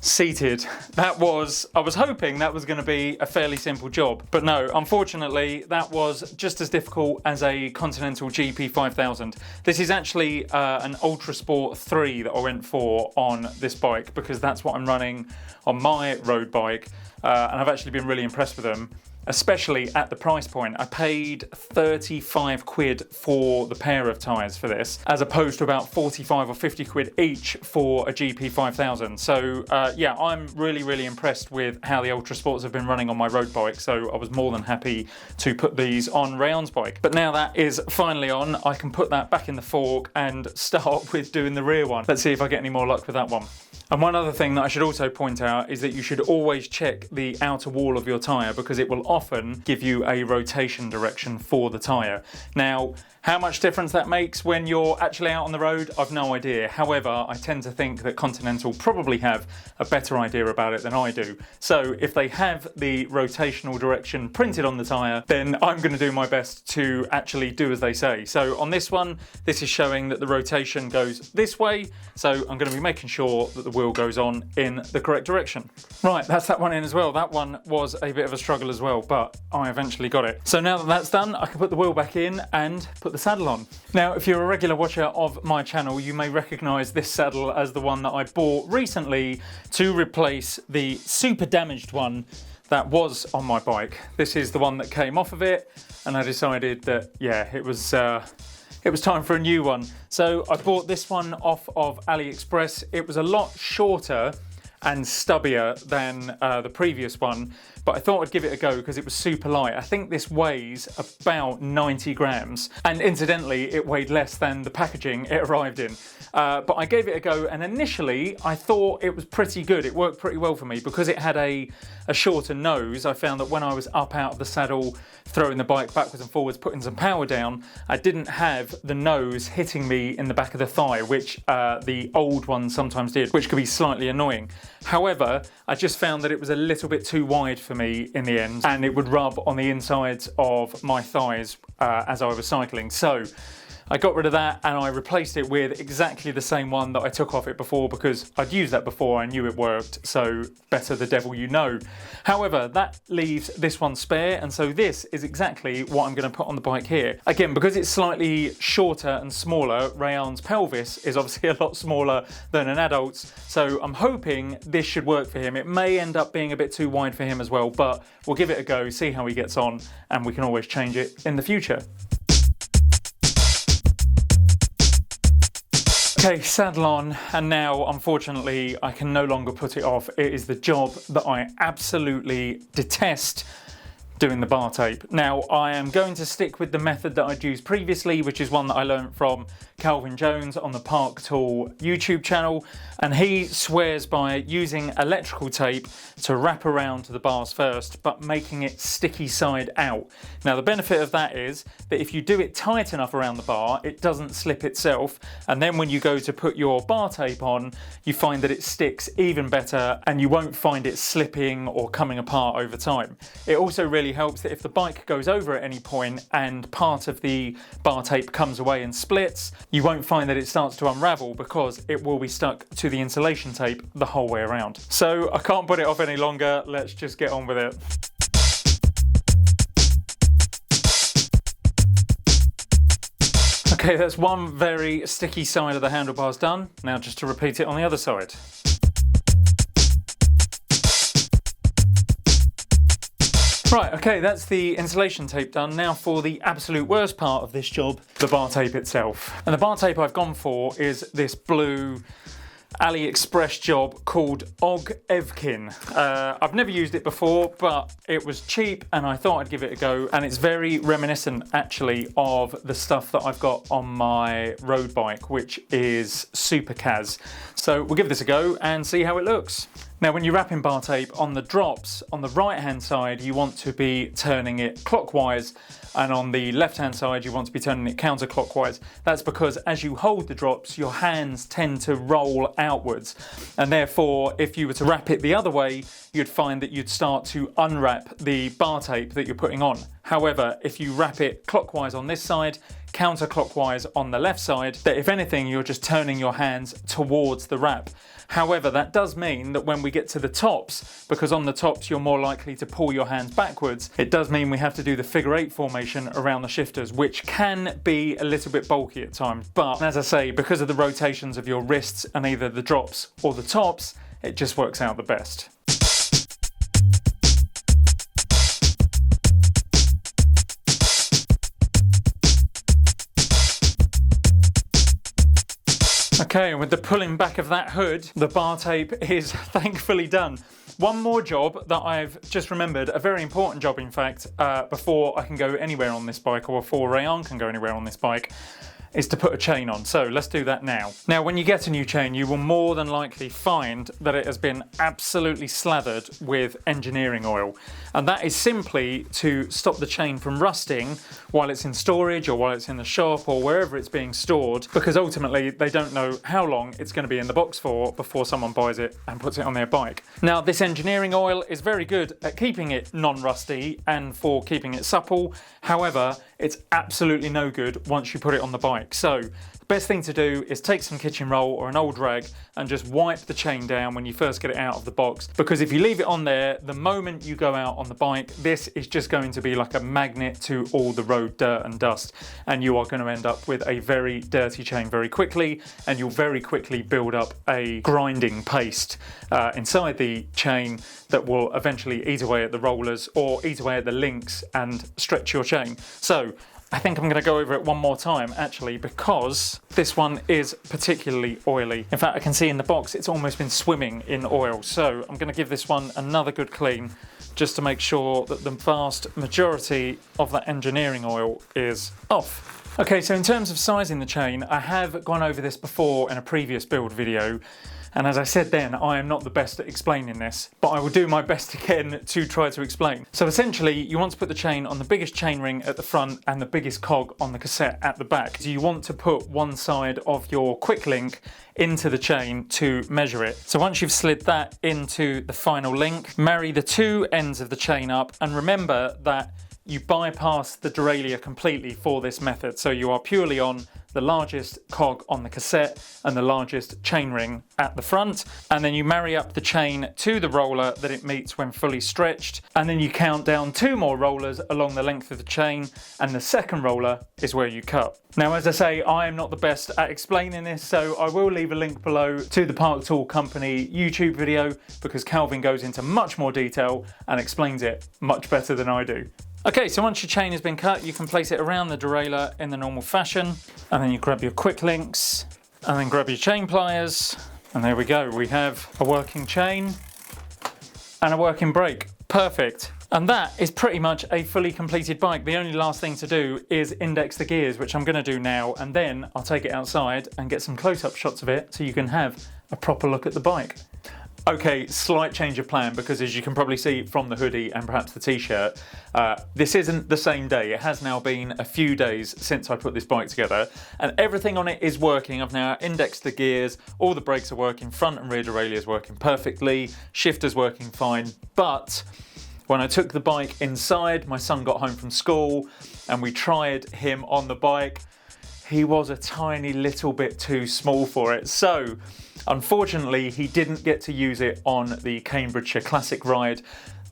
seated. I was hoping that was going to be a fairly simple job, but no, unfortunately that was just as difficult as a Continental GP 5000. This is actually an Ultra Sport 3 that I went for on this bike because that's what I'm running on my road bike, and I've actually been really impressed with them. especially at the price point. I paid 35 quid for the pair of tyres for this, as opposed to about 45 or 50 quid each for a GP 5000. So yeah, I'm really impressed with how the Ultra Sports have been running on my road bike, so I was more than happy to put these on Rayon's bike. But now that is finally on, I can put that back in the fork and start with doing the rear one. Let's see if I get any more luck with that one. And one other thing that I should also point out is that you should always check the outer wall of your tyre, because it will often give you a rotation direction for the tyre. Now, how much difference that makes when you're actually out on the road, I've no idea. However, I tend to think that Continental probably have a better idea about it than I do. So if they have the rotational direction printed on the tyre, then I'm going to do my best to actually do as they say. So on this one, this is showing that the rotation goes this way. So I'm going to be making sure that the wheel goes on in the correct direction. Right, that's that one in as well. That one was a bit of a struggle as well, but I eventually got it. So now that that's done, I can put the wheel back in and put the saddle on. Now, if you're a regular watcher of my channel, you may recognise this saddle as the one that I bought recently to replace the super damaged one that was on my bike. This is the one that came off of it, and I decided that, yeah, it was time for a new one. So I bought this one off of AliExpress. It was a lot shorter and stubbier than the previous one, but I thought I'd give it a go because it was super light. I think this weighs about 90 grams, and incidentally it weighed less than the packaging it arrived in. But I gave it a go, and initially I thought it was pretty good. It worked pretty well for me because it had a shorter nose. I found that when I was up out of the saddle, throwing the bike backwards and forwards, putting some power down, I didn't have the nose hitting me in the back of the thigh, which the old one sometimes did, which could be slightly annoying. However, I just found that it was a little bit too wide for me in the end, and it would rub on the insides of my thighs as I was cycling. So I got rid of that and I replaced it with exactly the same one that I took off it before, because I'd used that before, I knew it worked, so better the devil you know. However, that leaves this one spare, and so this is exactly what I'm going to put on the bike here. Again, because it's slightly shorter and smaller, Rayon's pelvis is obviously a lot smaller than an adult's, so I'm hoping this should work for him. It may end up being a bit too wide for him as well, but we'll give it a go, see how he gets on, and we can always change it in the future. Okay, saddle on, and now unfortunately I can no longer put it off. It is the job that I absolutely detest, doing the bar tape. Now, I am going to stick with the method that I'd used previously, which is one that I learned from Calvin Jones on the Park Tool YouTube channel, and he swears by using electrical tape to wrap around the bars first, but making it sticky side out. Now, the benefit of that is that if you do it tight enough around the bar, it doesn't slip itself, and then when you go to put your bar tape on, you find that it sticks even better, and you won't find it slipping or coming apart over time. It also really helps that if the bike goes over at any point and part of the bar tape comes away and splits, you won't find that it starts to unravel, because it will be stuck to the insulation tape the whole way around. So I can't put it off any longer, let's just get on with it. Okay, that's one very sticky side of the handlebars done. Now just to repeat it on the other side. Right, okay, that's the insulation tape done. Now for the absolute worst part of this job, the bar tape itself. And the bar tape I've gone for is this blue AliExpress job called Og Evkin. I've never used it before, but it was cheap and I thought I'd give it a go, and it's very reminiscent actually of the stuff that I've got on my road bike, which is Super Kaz. So we'll give this a go and see how it looks. Now, when you're wrapping bar tape on the drops, on the right hand side you want to be turning it clockwise, and on the left hand side you want to be turning it counterclockwise. That's because as you hold the drops, your hands tend to roll outwards, and therefore if you were to wrap it the other way, you'd find that you'd start to unwrap the bar tape that you're putting on. However, if you wrap it clockwise on this side, counterclockwise on the left side, that if anything you're just turning your hands towards the wrap. However, that does mean that when we get to the tops, because on the tops you're more likely to pull your hands backwards, it does mean we have to do the figure 8 formation around the shifters, which can be a little bit bulky at times. But as I say, because of the rotations of your wrists and either the drops or the tops, it just works out the best. Okay, and with the pulling back of that hood, the bar tape is thankfully done. One more job that I've just remembered, a very important job in fact, before I can go anywhere on this bike, or before Rayan can go anywhere on this bike, is to put a chain on. So let's do that now. Now, when you get a new chain, you will more than likely find that it has been absolutely slathered with engineering oil. And that is simply to stop the chain from rusting while it's in storage or while it's in the shop or wherever it's being stored, because ultimately they don't know how long it's going to be in the box for before someone buys it and puts it on their bike. Now, this engineering oil is very good at keeping it non-rusty and for keeping it supple. However, it's absolutely no good once you put it on the bike. So the best thing to do is take some kitchen roll or an old rag and just wipe the chain down when you first get it out of the box, because if you leave it on there, the moment you go out on the bike, this is just going to be like a magnet to all the road dirt and dust, and you are going to end up with a very dirty chain very quickly, and you'll very quickly build up a grinding paste inside the chain that will eventually eat away at the rollers or eat away at the links and stretch your chain. So I think I'm going to go over it one more time actually, because this one is particularly oily. In fact, I can see in the box it's almost been swimming in oil. So I'm going to give this one another good clean just to make sure that the vast majority of that engineering oil is off. Okay, so in terms of sizing the chain, I have gone over this before in a previous build video. And as I said then, I am not the best at explaining this, but I will do my best again to try to explain. So essentially, you want to put the chain on the biggest chain ring at the front and the biggest cog on the cassette at the back. So you want to put one side of your quick link into the chain to measure it. So once you've slid that into the final link, marry the two ends of the chain up, and remember that you bypass the derailleur completely for this method. So you are purely on the largest cog on the cassette and the largest chain ring at the front, and then you marry up the chain to the roller that it meets when fully stretched, and then you count down 2 more rollers along the length of the chain, and the second roller is where you cut. Now, as I say, I am not the best at explaining this, so I will leave a link below to the Park Tool Company YouTube video, because Calvin goes into much more detail and explains it much better than I do. Okay, so once your chain has been cut, you can place it around the derailleur in the normal fashion, and then you grab your quick links, and then grab your chain pliers, and there we go. We have a working chain and a working brake. Perfect. And that is pretty much a fully completed bike. The only last thing to do is index the gears, which I'm going to do now, and then I'll take it outside and get some close-up shots of it so you can have a proper look at the bike. Okay, slight change of plan, because as you can probably see from the hoodie and perhaps the t-shirt, this isn't the same day. It has now been a few days since I put this bike together, and everything on it is working. I've now indexed the gears, all the brakes are working, front and rear derailleur is working perfectly, shifter's working fine, but when I took the bike inside, my son got home from school and we tried him on the bike. He was a tiny little bit too small for it. So unfortunately, he didn't get to use it on the Cambridgeshire Classic ride,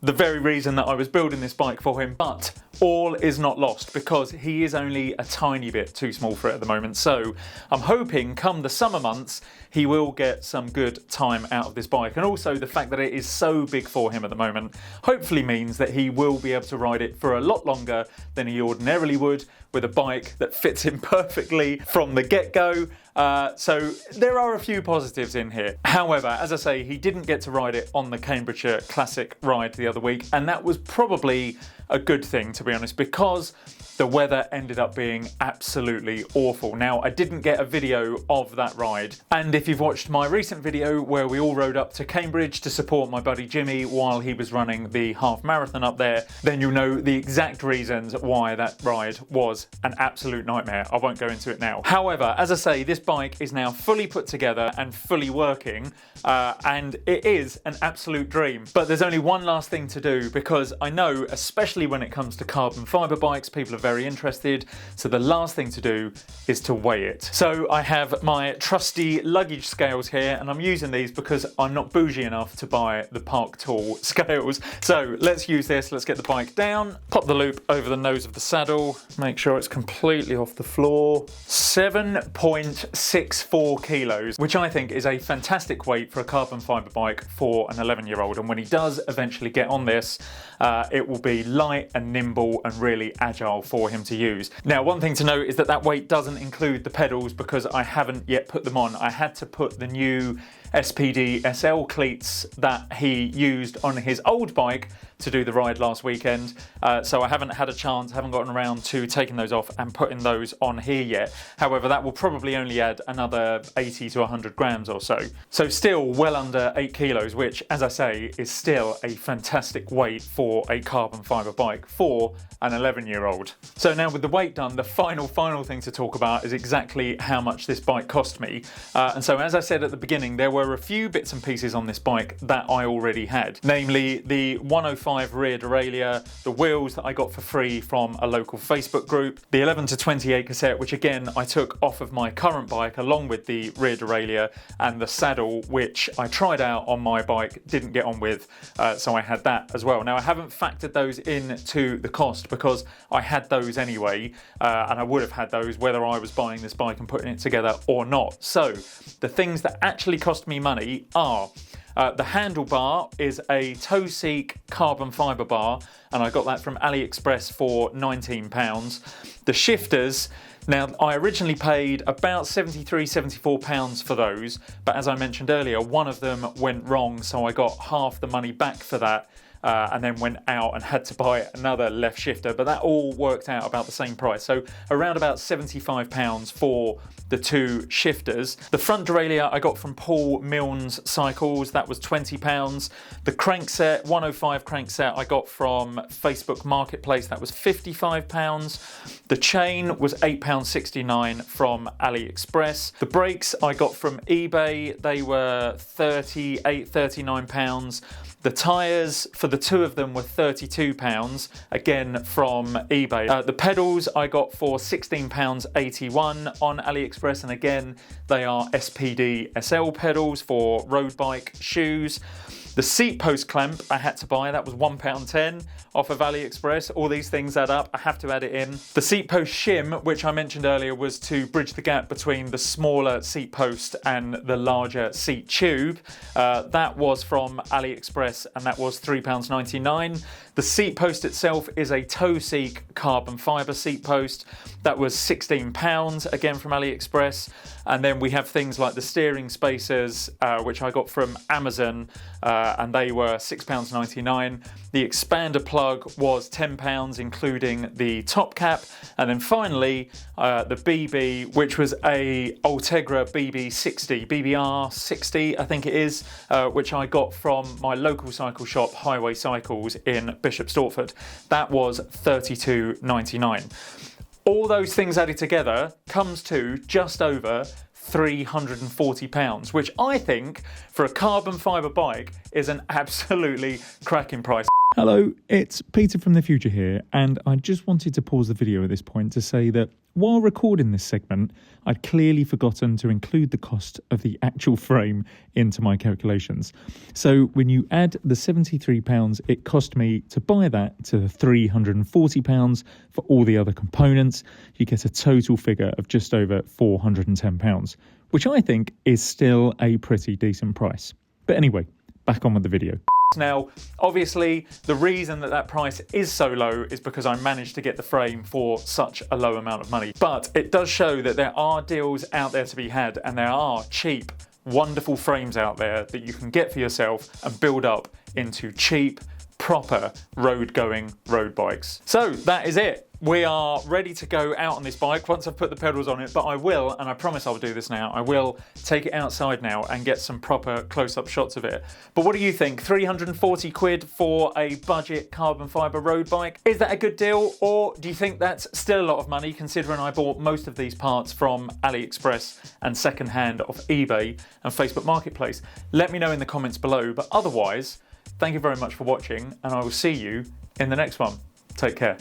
the very reason that I was building this bike for him. But all is not lost, because he is only a tiny bit too small for it at the moment. So I'm hoping come the summer months, he will get some good time out of this bike. And also the fact that it is so big for him at the moment hopefully means that he will be able to ride it for a lot longer than he ordinarily would with a bike that fits him perfectly from the get-go. So there are a few positives in here. However, as I say, he didn't get to ride it on the Cambridgeshire Classic ride the other week, and that was probably a good thing, to be honest, because the weather ended up being absolutely awful. Now, I didn't get a video of that ride, and if you've watched my recent video where we all rode up to Cambridge to support my buddy Jimmy while he was running the half marathon up there, then you'll know the exact reasons why that ride was an absolute nightmare. I won't go into it now. However, as I say, this bike is now fully put together and fully working, and it is an absolute dream. But there's only one last thing to do, because I know, especially when it comes to carbon fibre bikes, people are very interested. So the last thing to do is to weigh it. So I have my trusty luggy luggage scales here, and I'm using these because I'm not bougie enough to buy the Park Tool scales. So let's use this, let's get the bike down, pop the loop over the nose of the saddle, make sure it's completely off the floor. 7.64 kilos, which I think is a fantastic weight for a carbon fibre bike for an 11-year-old. And when he does eventually get on this, it will be light and nimble and really agile for him to use. Now, one thing to note is that that weight doesn't include the pedals because I haven't yet put them on. I had to put the new SPD SL cleats that he used on his old bike to do the ride last weekend, so I haven't had a chance, haven't gotten around to taking those off and putting those on here yet. However, that will probably only add another 80 to 100 grams or so. So still well under 8 kilos, which, as I say, is still a fantastic weight for a carbon fibre bike for an 11-year-old. So now with the weight done, the final thing to talk about is exactly how much this bike cost me. And so as I said at the beginning, there were a few bits and pieces on this bike that I already had, namely the 105 rear derailleur, the wheels that I got for free from a local Facebook group, the 11 to 28 cassette, which again I took off of my current bike along with the rear derailleur, and the saddle, which I tried out on my bike, didn't get on with, so I had that as well. Now I haven't factored those into the cost because I had those anyway, and I would have had those whether I was buying this bike and putting it together or not. So the things that actually cost me money are the handlebar is a Toe-Seek carbon fibre bar, and I got that from AliExpress for £19. The shifters, now I originally paid about £73–74 for those, but as I mentioned earlier, one of them went wrong, so I got half the money back for that. And then went out and had to buy another left shifter, but that all worked out about the same price. So around about £75 for the two shifters. The front derailleur I got from Paul Milne's Cycles, that was £20. The crankset, 105 crankset, I got from Facebook Marketplace, that was £55. The chain was £8.69 from AliExpress. The brakes I got from eBay, they were £39. The tyres for the two of them were £32, again from eBay. The pedals I got for £16.81 on AliExpress, and again they are SPD SL pedals for road bike shoes. The seat post clamp I had to buy, that was £1.10 off of AliExpress. All these things add up, I have to add it in. The seat post shim, which I mentioned earlier, was to bridge the gap between the smaller seat post and the larger seat tube. That was from AliExpress, and that was £3.99. The seat post itself is a Toe-Seek carbon fibre seat post. That was £16, again from AliExpress. And then we have things like the steering spacers, which I got from Amazon, and they were £6.99. The expander plug was £10, including the top cap. And then finally, the BB, which was a Ultegra BBR60, I think it is, which I got from my local cycle shop, Highway Cycles in Bishop Stortford. That was £32.99. All those things added together comes to just over £340, which I think for a carbon fibre bike is an absolutely cracking price. Hello, it's Peter from the future here, and I just wanted to pause the video at this point to say that while recording this segment, I'd clearly forgotten to include the cost of the actual frame into my calculations. So when you add the £73 it cost me to buy that to £340 for all the other components, you get a total figure of just over £410, which I think is still a pretty decent price. But anyway, back on with the video. Now, obviously, the reason that price is so low is because I managed to get the frame for such a low amount of money. But it does show that there are deals out there to be had, and there are cheap, wonderful frames out there that you can get for yourself and build up into cheap, proper road-going road bikes. So that is it. We are ready to go out on this bike once I've put the pedals on it, but I will, and I promise I'll do this now, I will take it outside now and get some proper close-up shots of it. But what do you think? 340 quid for a budget carbon fibre road bike? Is that a good deal, or do you think that's still a lot of money considering I bought most of these parts from AliExpress and second-hand off eBay and Facebook Marketplace? Let me know in the comments below, but otherwise, thank you very much for watching, and I will see you in the next one. Take care.